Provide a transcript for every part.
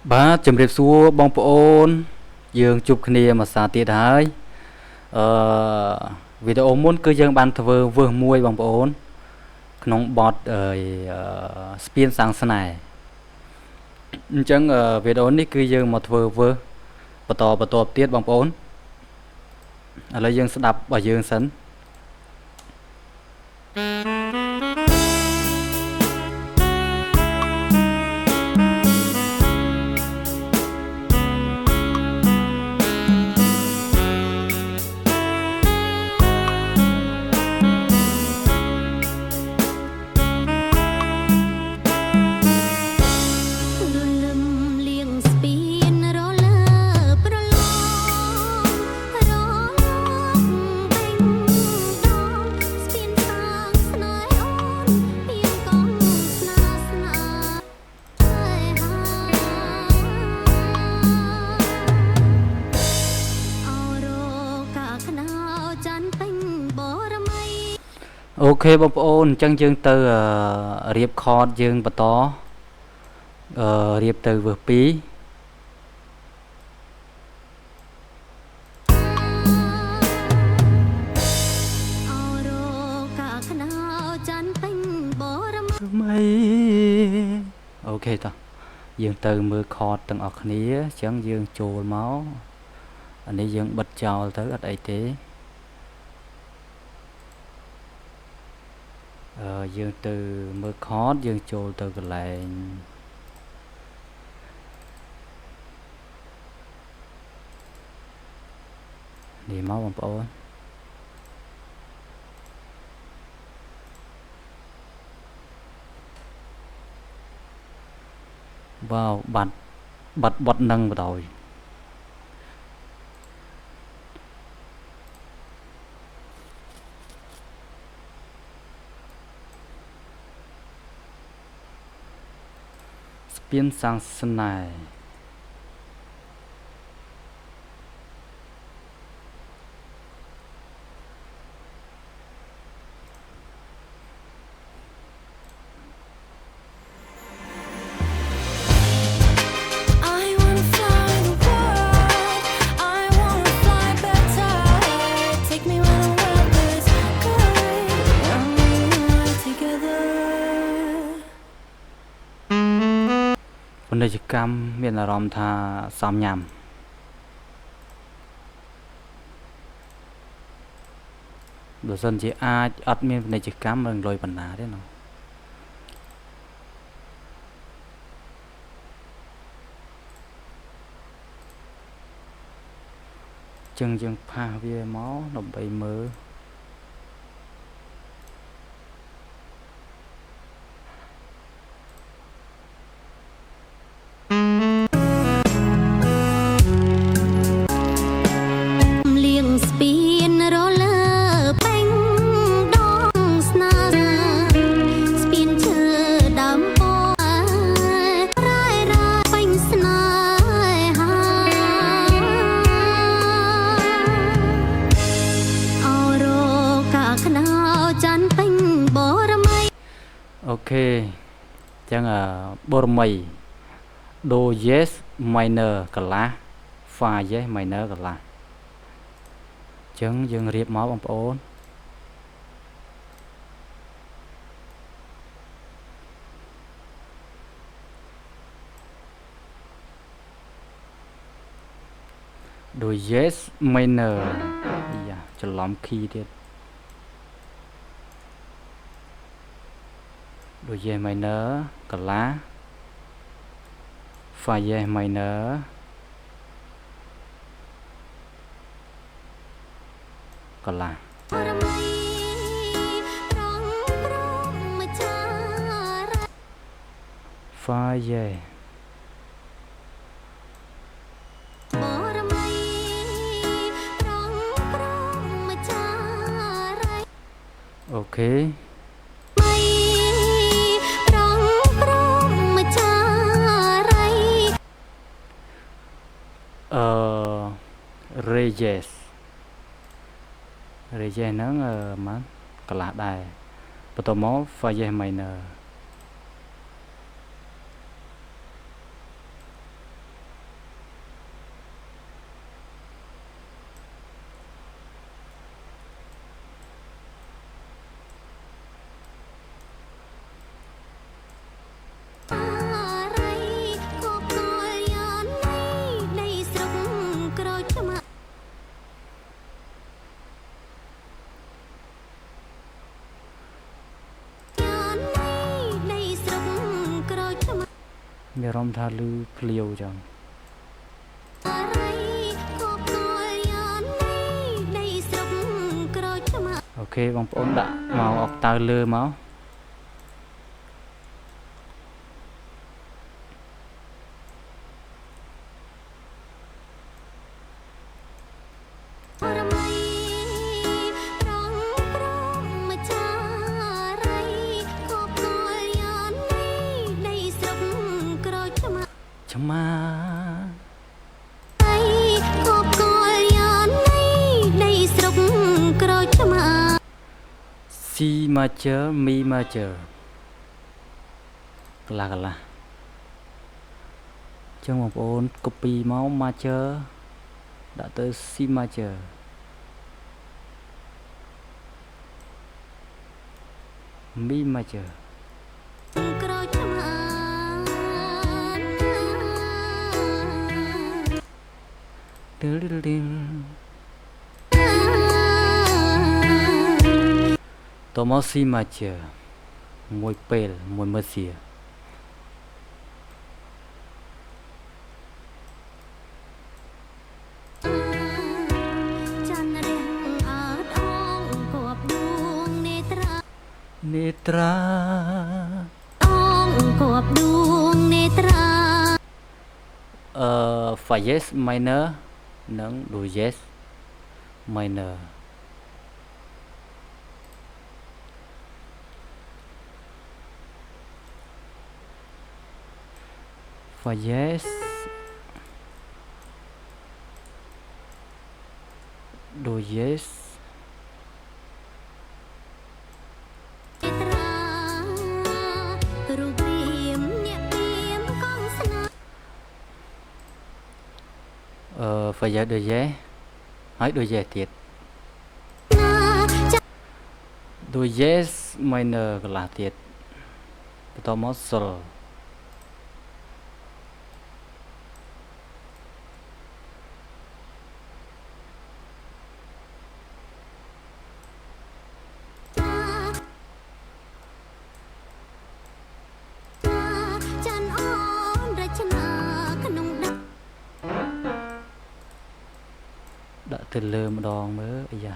បាទជំរាបសួរបងប្អូនយើងជួបគ្នាមួយសារទៀតហើយអឺវីដេអូមុនគឺយើងបានធ្វើវើសមួយបងប្អូនក្នុងបទស្ពានសាំងស្នេហ៍អញ្ចឹងវីដេអូនេះគឺយើងមកធ្វើវើសបន្តទៀតបងប្អូនឥឡូវយើងស្ដាប់របស់យើងសិនអូខេបងប្អូនអញ្ចឹងយើងទៅរៀបខតយើងបន្តរៀបទៅវើស2អូខេតោះយើងទៅមើលខតទាំងអស់គ្នាអញ្ចឹងយើងចូលមកអានេះយើងបិទចោលទៅអត់អីទេយើងទៅមើលខតយើងចូលទៅកន្លែងនេះមកបងប្អូនវ៉ាវបាត់បត់នឹងបដ ாய் ស្ពានសាំងស្នេហ៍ពាណិជ្ជកម្មមានអារម្មណ៍ថាសំញ៉ាំបើសិនជាអាចអត់មានពាណិជ្ជកម្មនឹងលុយបណ្ណាទេណាចឹងយើងផាសវាមកដើម្បីមើលអូខេអញ្ចឹងបូរមី do yes minor កន្លះ fa yes minor កន្លះអញ្ចឹងយើងរៀបមកបងប្អូនdo yes minor យ៉ាច្រឡំ key ទៀតdo yes minor កន្លះ fa yes minor កន្លះfa yes អូខេReyes ហ្នឹងម៉ាន់កន្លះដែរបន្តមក fa yes minor មានអារម្មណ៍ថាលឺភ្លាវចឹងអូខេបងប្អូនដាក់មកអុកតាវលើមកឆ្មាC major Mi major កន្លះចឹងបងប្អូន copy មក major ដាក់ទៅ C major Mi major តមក C major មួយពេលមួយមើលសៀនេត្រាអងគប់ដួងនេត្រាfa yes minor និង do yes minor fa yes do yes phải giờ đôi dế hỏi đôi dế tiệt đôi dế minor là tiệt to muscle đã từ lơ một đòn mới bây giờ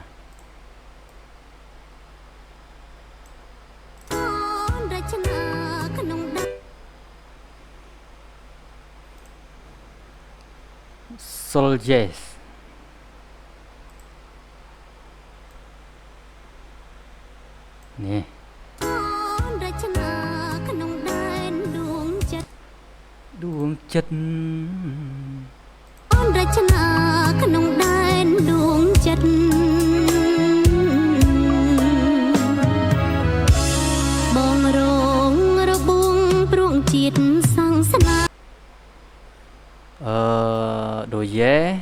soldiers nè đuông chất đồ dế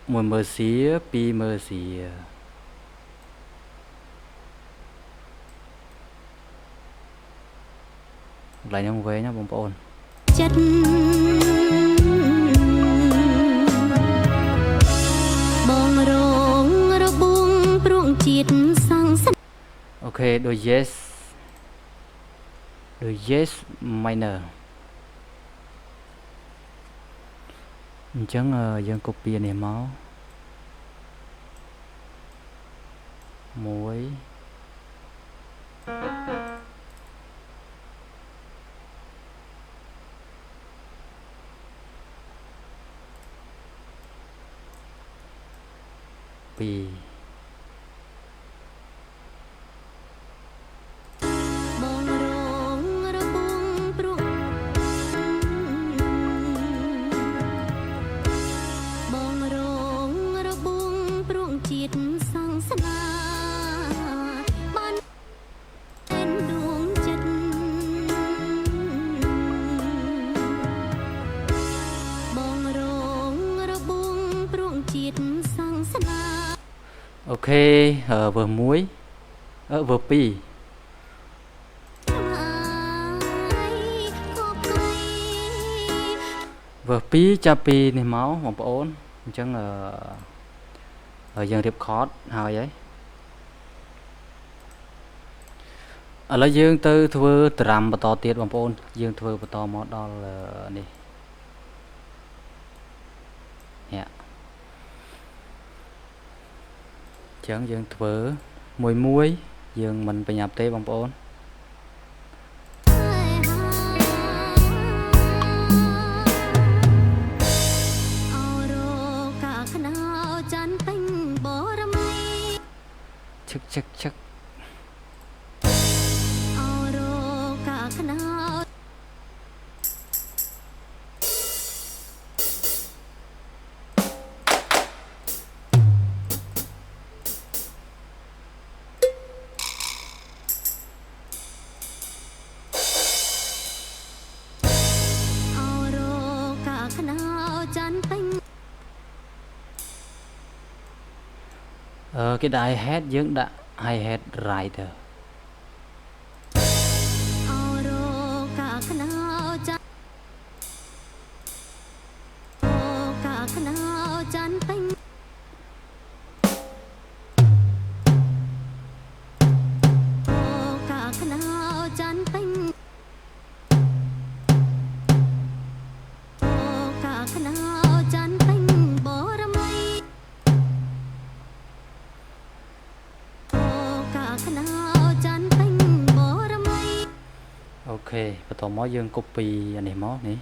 mùi mơ xía pi mơ xía lại nhông về nhá bông bồn ok đồ yes minor chẳng dân copy này máu muối pi ok vừa muối vừa pi vừa pi cha pi này máu một ổn chẳng ở dân điệp khó hỏi ấy ឥឡូវយើងទៅធ្វើត្រាំបន្តទៀតបងប្អូនយើងធ្វើបន្តមកដល់នេះនេះចឹងយើងធ្វើមួយយើងមិនប្រញាប់ទេបងប្អូនឈឹកគេដាក់ hi hat យើងដាក់ hi hat rider អូខេបន្តមកយើង copy អានេះមកនេះ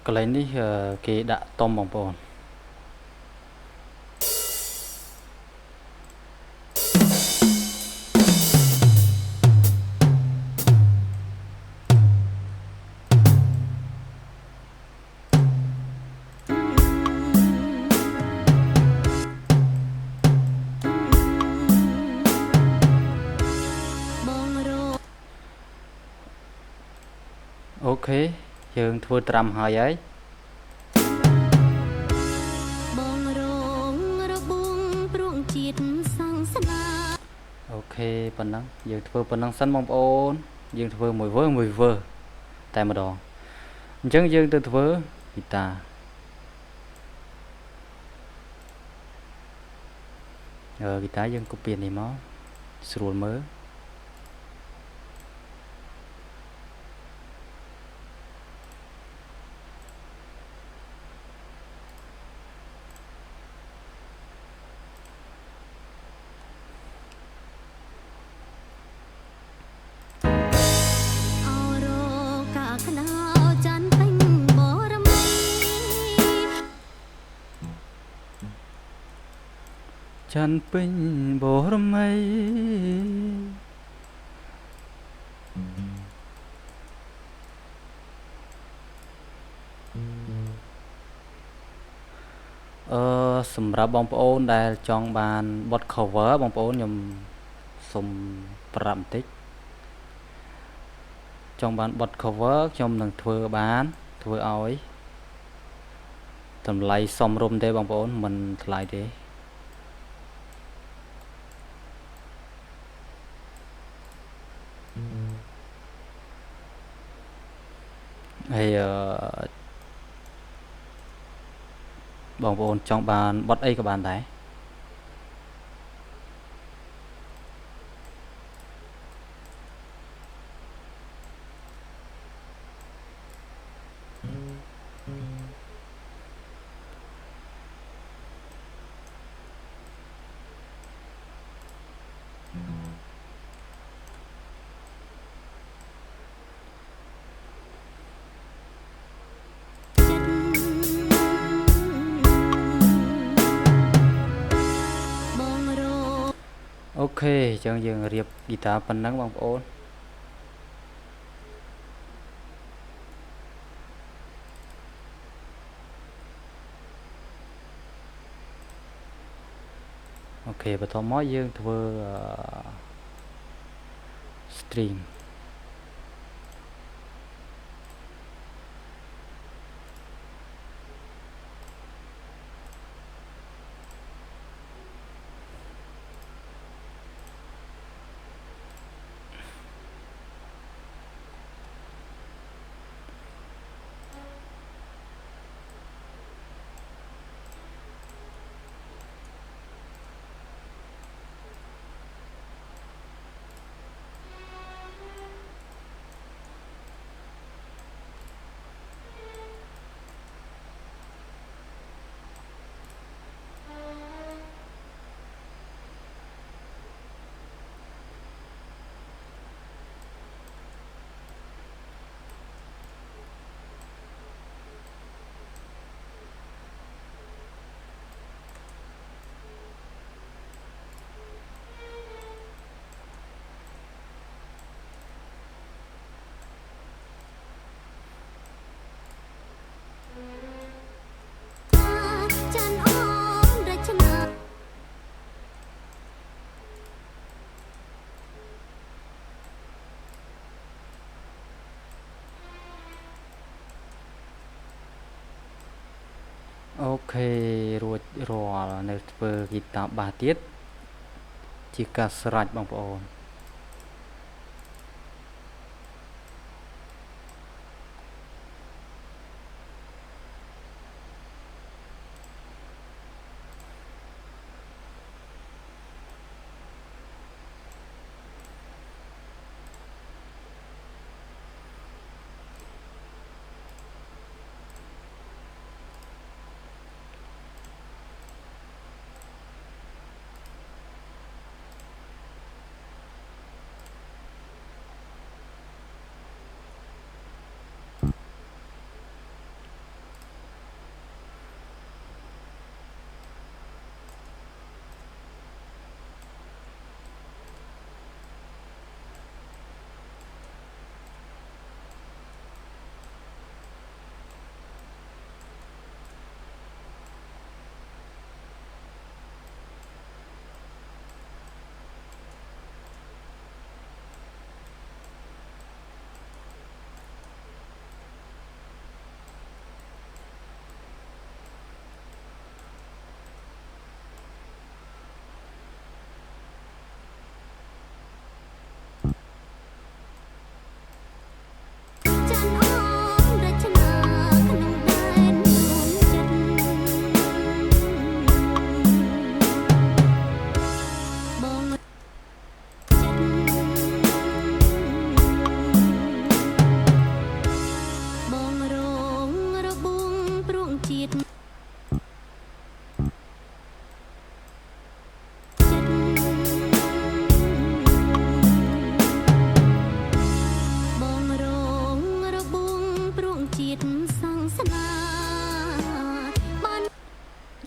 កន្លែងនេះគេដាក់តុំបងប្អូនអូខេយើងធ្វើត្រាំហើយអូខេប៉ុណ្ណឹងយើងធ្វើប៉ុណ្ណឹងសិនបងប្អូនយើងធ្វើមួយវើតែម្ដងអញ្ចឹងយើងទៅធ្វើហ្គីតាហ្គីតាយើង copy នេះមកស្រួលមើលច័ន្ទពេញបរមីសម្រាប់បងប្អូនដែលចង់បានបទ cover បងប្អូនខ្ញុំសូមប្រាប់បន្តិច ចង់បានបត់ cover ខ្ញុំនឹងធ្វើបានធ្វើឲ្យតម្លៃសមរម្យទេបងប្អូនមិនថ្លៃទេហើយបងប្អូនចង់បានបត់អីក៏បានដែរអូខេអញ្ចឹងយើងរៀបហ្គីតាប៉ុណ្ណឹងបងប្អូនអូខេបន្តមកយើងធ្វើ string អូខេរួចរាល់នៅធ្វើហ្គីតាបាសទៀតជាការស្រេចបងប្អូន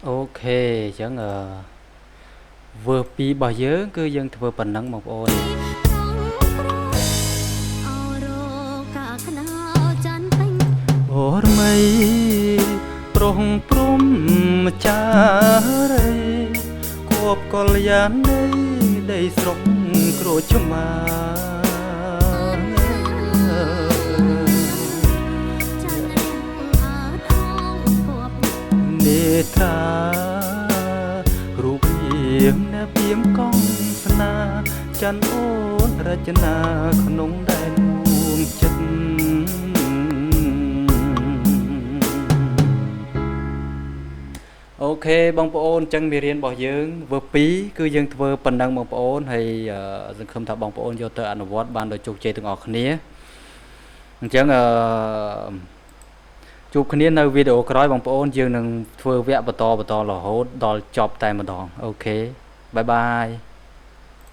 អូខេអញ្ចឹងវើពីរបស់យើងគឺយើងធ្វើប៉ុណ្ណឹងបងប្អូនអូរមៃប្រុងព្រំចារីគប់កលយាននៃដីស្រុកក្រូចឆ្មា ត្រារូបរាងអ្នកព្រាមក ស្នាច័ន្ទអូនរចនាក្នុងដែនដួងចិត្តអូខេបងប្អូនអញ្ចឹងមេរៀនរបស់យើងវើ2គឺយើងធ្វើប៉ុណ្ណឹងបងប្អូនហើយសង្ឃឹមថាបងប្អូនយកទៅអនុវត្តបានដោយជោគជ័យទាំងអស់គ្នាអញ្ចឹងជួបគ្នានៅវីដេអូក្រោយបងប្អូនយើងនឹងធ្វើវគ្គបន្តរហូតដល់ចប់តែម្ដងអូខេបាយបាយ